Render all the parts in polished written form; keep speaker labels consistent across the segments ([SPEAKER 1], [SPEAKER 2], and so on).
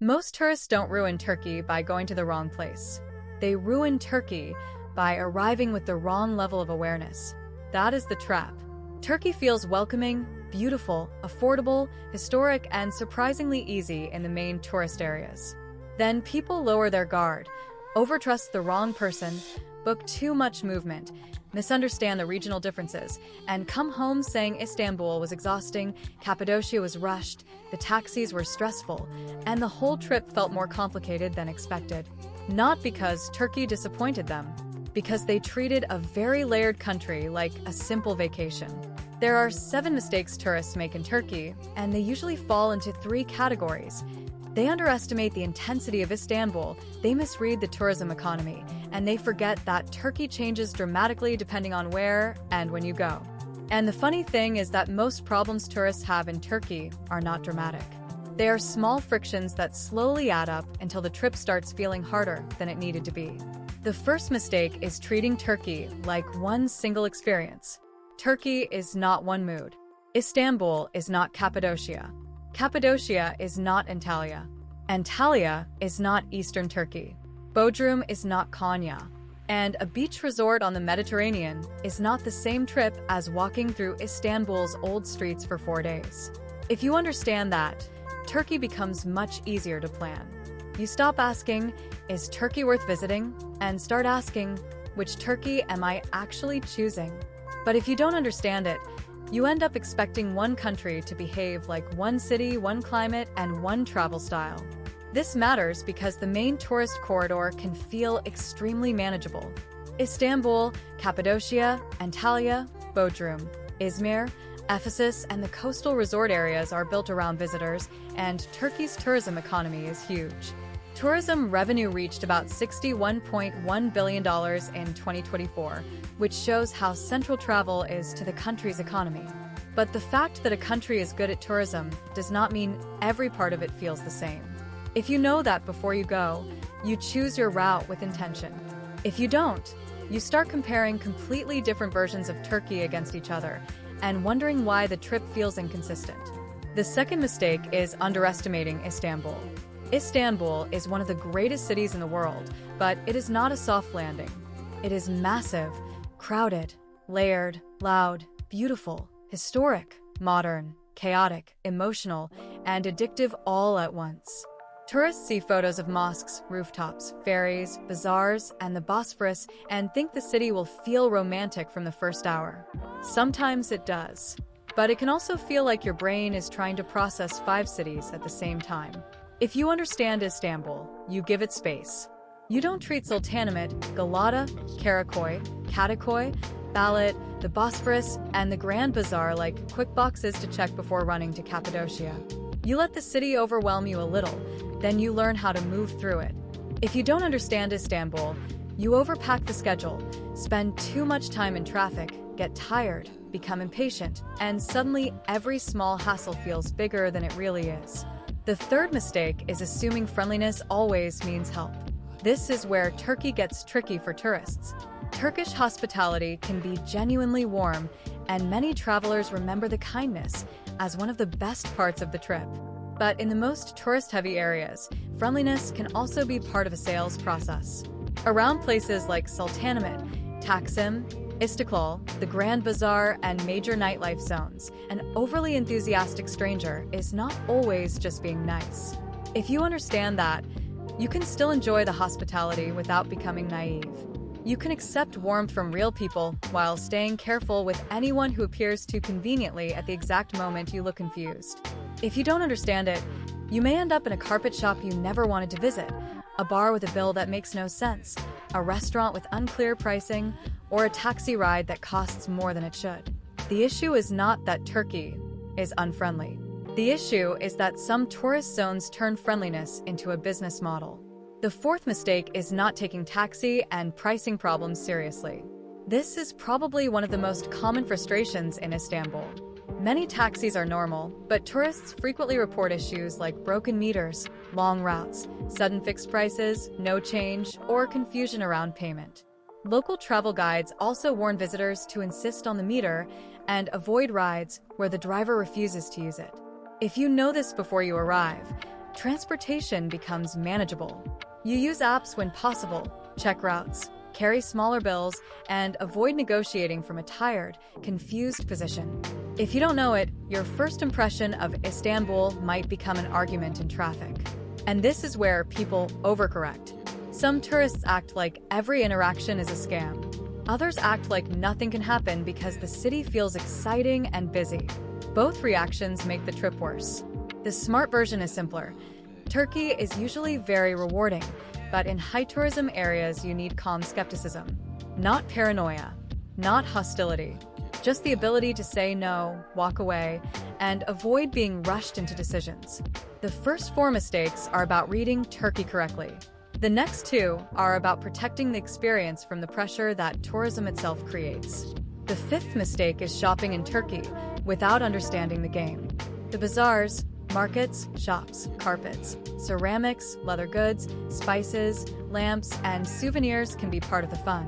[SPEAKER 1] Most tourists don't ruin Turkey by going to the wrong place. They ruin Turkey by arriving with the wrong level of awareness. That is the trap. Turkey feels welcoming, beautiful, affordable, historic, and surprisingly easy in the main tourist areas. Then people lower their guard, overtrust the wrong person, book too much movement, misunderstand the regional differences, and come home saying Istanbul was exhausting, Cappadocia was rushed, the taxis were stressful, and the whole trip felt more complicated than expected. Not because Turkey disappointed them, because they treated a very layered country like a simple vacation. There are 7 mistakes tourists make in Turkey, and they usually fall into 3 categories. They underestimate the intensity of Istanbul, they misread the tourism economy, and they forget that Turkey changes dramatically depending on where and when you go. And the funny thing is that most problems tourists have in Turkey are not dramatic. They are small frictions that slowly add up until the trip starts feeling harder than it needed to be. The first mistake is treating Turkey like one single experience. Turkey is not one mood. Istanbul is not Cappadocia. Cappadocia is not Antalya. Antalya is not Eastern Turkey. Bodrum is not Konya. And a beach resort on the Mediterranean is not the same trip as walking through Istanbul's old streets for 4 days. If you understand that, Turkey becomes much easier to plan. You stop asking, is Turkey worth visiting? And start asking, which Turkey am I actually choosing? But if you don't understand it, you end up expecting one country to behave like one city, one climate, and one travel style. This matters because the main tourist corridor can feel extremely manageable. Istanbul, Cappadocia, Antalya, Bodrum, Izmir, Ephesus, and the coastal resort areas are built around visitors, and Turkey's tourism economy is huge. Tourism revenue reached about $61.1 billion in 2024, which shows how central travel is to the country's economy. But the fact that a country is good at tourism does not mean every part of it feels the same. If you know that before you go, you choose your route with intention. If you don't, you start comparing completely different versions of Turkey against each other and wondering why the trip feels inconsistent. The second mistake is underestimating Istanbul. Istanbul is one of the greatest cities in the world, but it is not a soft landing. It is massive, crowded, layered, loud, beautiful, historic, modern, chaotic, emotional, and addictive all at once. Tourists see photos of mosques, rooftops, ferries, bazaars, and the Bosphorus and think the city will feel romantic from the first hour. Sometimes it does, but it can also feel like your brain is trying to process 5 cities at the same time. If you understand Istanbul, you give it space. You don't treat Sultanahmet, Galata, Karakoy, Katakoy, Balat, the Bosphorus, and the Grand Bazaar like quick boxes to check before running to Cappadocia. You let the city overwhelm you a little, then you learn how to move through it. If you don't understand Istanbul, you overpack the schedule, spend too much time in traffic, get tired, become impatient, and suddenly every small hassle feels bigger than it really is. The third mistake is assuming friendliness always means help. This is where Turkey gets tricky for tourists. Turkish hospitality can be genuinely warm, and many travelers remember the kindness as one of the best parts of the trip. But in the most tourist-heavy areas, friendliness can also be part of a sales process. Around places like Sultanahmet, Taksim, Istiklal, the Grand Bazaar, and major nightlife zones, an overly enthusiastic stranger is not always just being nice. If you understand that, you can still enjoy the hospitality without becoming naive. You can accept warmth from real people while staying careful with anyone who appears too conveniently at the exact moment you look confused. If you don't understand it, you may end up in a carpet shop you never wanted to visit, a bar with a bill that makes no sense, a restaurant with unclear pricing, or a taxi ride that costs more than it should. The issue is not that Turkey is unfriendly. The issue is that some tourist zones turn friendliness into a business model. The fourth mistake is not taking taxi and pricing problems seriously. This is probably one of the most common frustrations in Istanbul. Many taxis are normal, but tourists frequently report issues like broken meters, long routes, sudden fixed prices, no change, or confusion around payment. Local travel guides also warn visitors to insist on the meter and avoid rides where the driver refuses to use it. If you know this before you arrive, transportation becomes manageable. You use apps when possible, check routes, carry smaller bills, and avoid negotiating from a tired, confused position. If you don't know it, your first impression of Istanbul might become an argument in traffic. And this is where people overcorrect. Some tourists act like every interaction is a scam. Others act like nothing can happen because the city feels exciting and busy. Both reactions make the trip worse. The smart version is simpler. Turkey is usually very rewarding, but in high tourism areas you need calm skepticism. Not paranoia, not hostility, just the ability to say no, walk away, and avoid being rushed into decisions. The first 4 mistakes are about reading Turkey correctly. The next 2 are about protecting the experience from the pressure that tourism itself creates. The 5th mistake is shopping in Turkey without understanding the game. The bazaars, markets, shops, carpets, ceramics, leather goods, spices, lamps, and souvenirs can be part of the fun.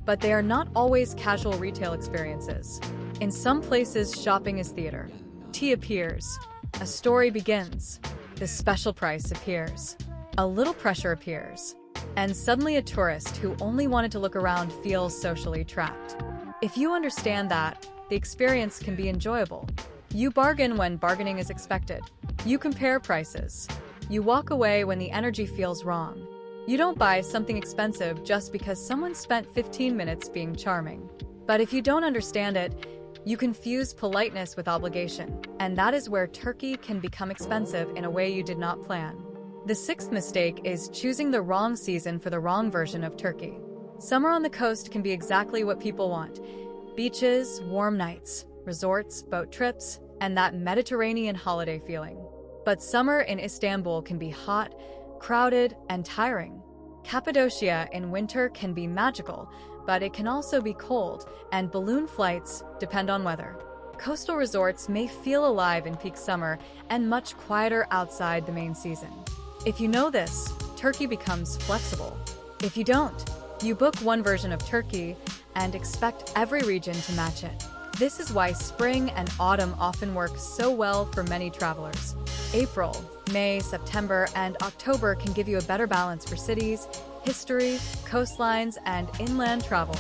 [SPEAKER 1] But they are not always casual retail experiences. In some places, shopping is theater. Tea appears. A story begins. The special price appears. A little pressure appears. And suddenly a tourist who only wanted to look around feels socially trapped. If you understand that, the experience can be enjoyable. You bargain when bargaining is expected. You compare prices. You walk away when the energy feels wrong. You don't buy something expensive just because someone spent 15 minutes being charming. But if you don't understand it, you confuse politeness with obligation, and that is where Turkey can become expensive in a way you did not plan. The 6th mistake is choosing the wrong season for the wrong version of Turkey. Summer on the coast can be exactly what people want. Beaches, warm nights, resorts, boat trips, and that Mediterranean holiday feeling. But summer in Istanbul can be hot, crowded, and tiring. Cappadocia in winter can be magical, but it can also be cold, and balloon flights depend on weather. Coastal resorts may feel alive in peak summer and much quieter outside the main season. If you know this, Turkey becomes flexible. If you don't, you book one version of Turkey and expect every region to match it. This is why spring and autumn often work so well for many travelers. April, May, September, and October can give you a better balance for cities, history, coastlines, and inland travel.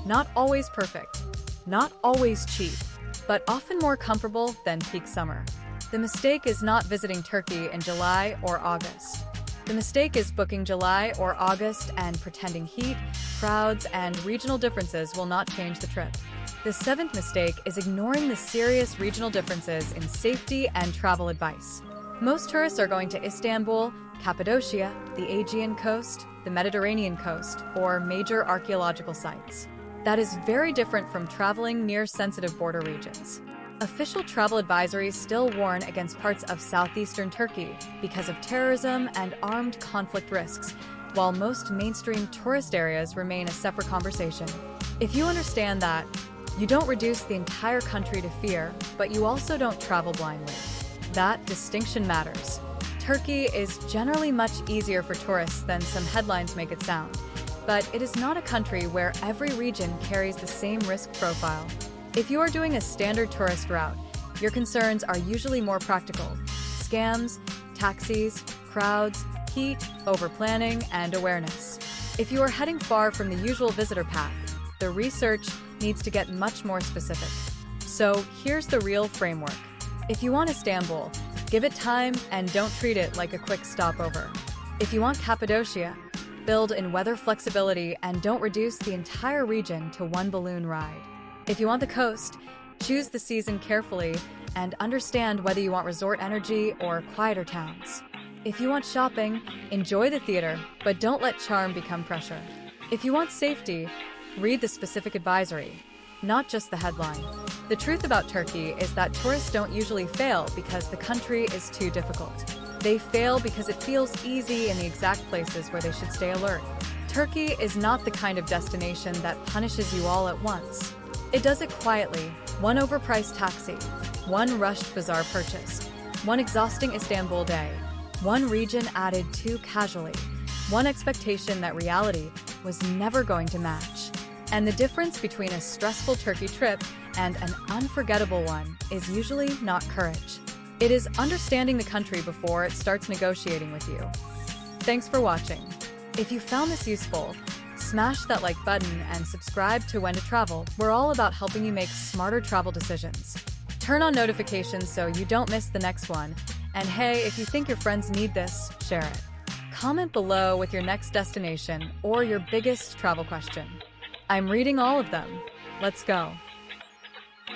[SPEAKER 1] Not always perfect, not always cheap, but often more comfortable than peak summer. The mistake is not visiting Turkey in July or August. The mistake is booking July or August and pretending heat, crowds, and regional differences will not change the trip. The 7th mistake is ignoring the serious regional differences in safety and travel advice. Most tourists are going to Istanbul, Cappadocia, the Aegean coast, the Mediterranean coast, or major archaeological sites. That is very different from traveling near sensitive border regions. Official travel advisories still warn against parts of southeastern Turkey because of terrorism and armed conflict risks, while most mainstream tourist areas remain a separate conversation. If you understand that, you don't reduce the entire country to fear, but you also don't travel blindly. That distinction matters. Turkey is generally much easier for tourists than some headlines make it sound, but it is not a country where every region carries the same risk profile. If you are doing a standard tourist route, your concerns are usually more practical: scams, taxis, crowds, heat, overplanning, and awareness. If you are heading far from the usual visitor path, the research needs to get much more specific. So here's the real framework. If you want Istanbul, give it time and don't treat it like a quick stopover. If you want Cappadocia, build in weather flexibility and don't reduce the entire region to one balloon ride. If you want the coast, choose the season carefully and understand whether you want resort energy or quieter towns. If you want shopping, enjoy the theater, but don't let charm become pressure. If you want safety, read the specific advisory, not just the headline. The truth about Turkey is that tourists don't usually fail because the country is too difficult. They fail because it feels easy in the exact places where they should stay alert. Turkey is not the kind of destination that punishes you all at once. It does it quietly: one overpriced taxi, one rushed bazaar purchase, one exhausting Istanbul day, one region added too casually, one expectation that reality was never going to match. And the difference between a stressful Turkey trip and an unforgettable one is usually not courage. It is understanding the country before it starts negotiating with you. Thanks for watching. If you found this useful, smash that like button and subscribe to When to Travel. We're all about helping you make smarter travel decisions. Turn on notifications so you don't miss the next one. And hey, if you think your friends need this, share it. Comment below with your next destination or your biggest travel question. I'm reading all of them. Let's go.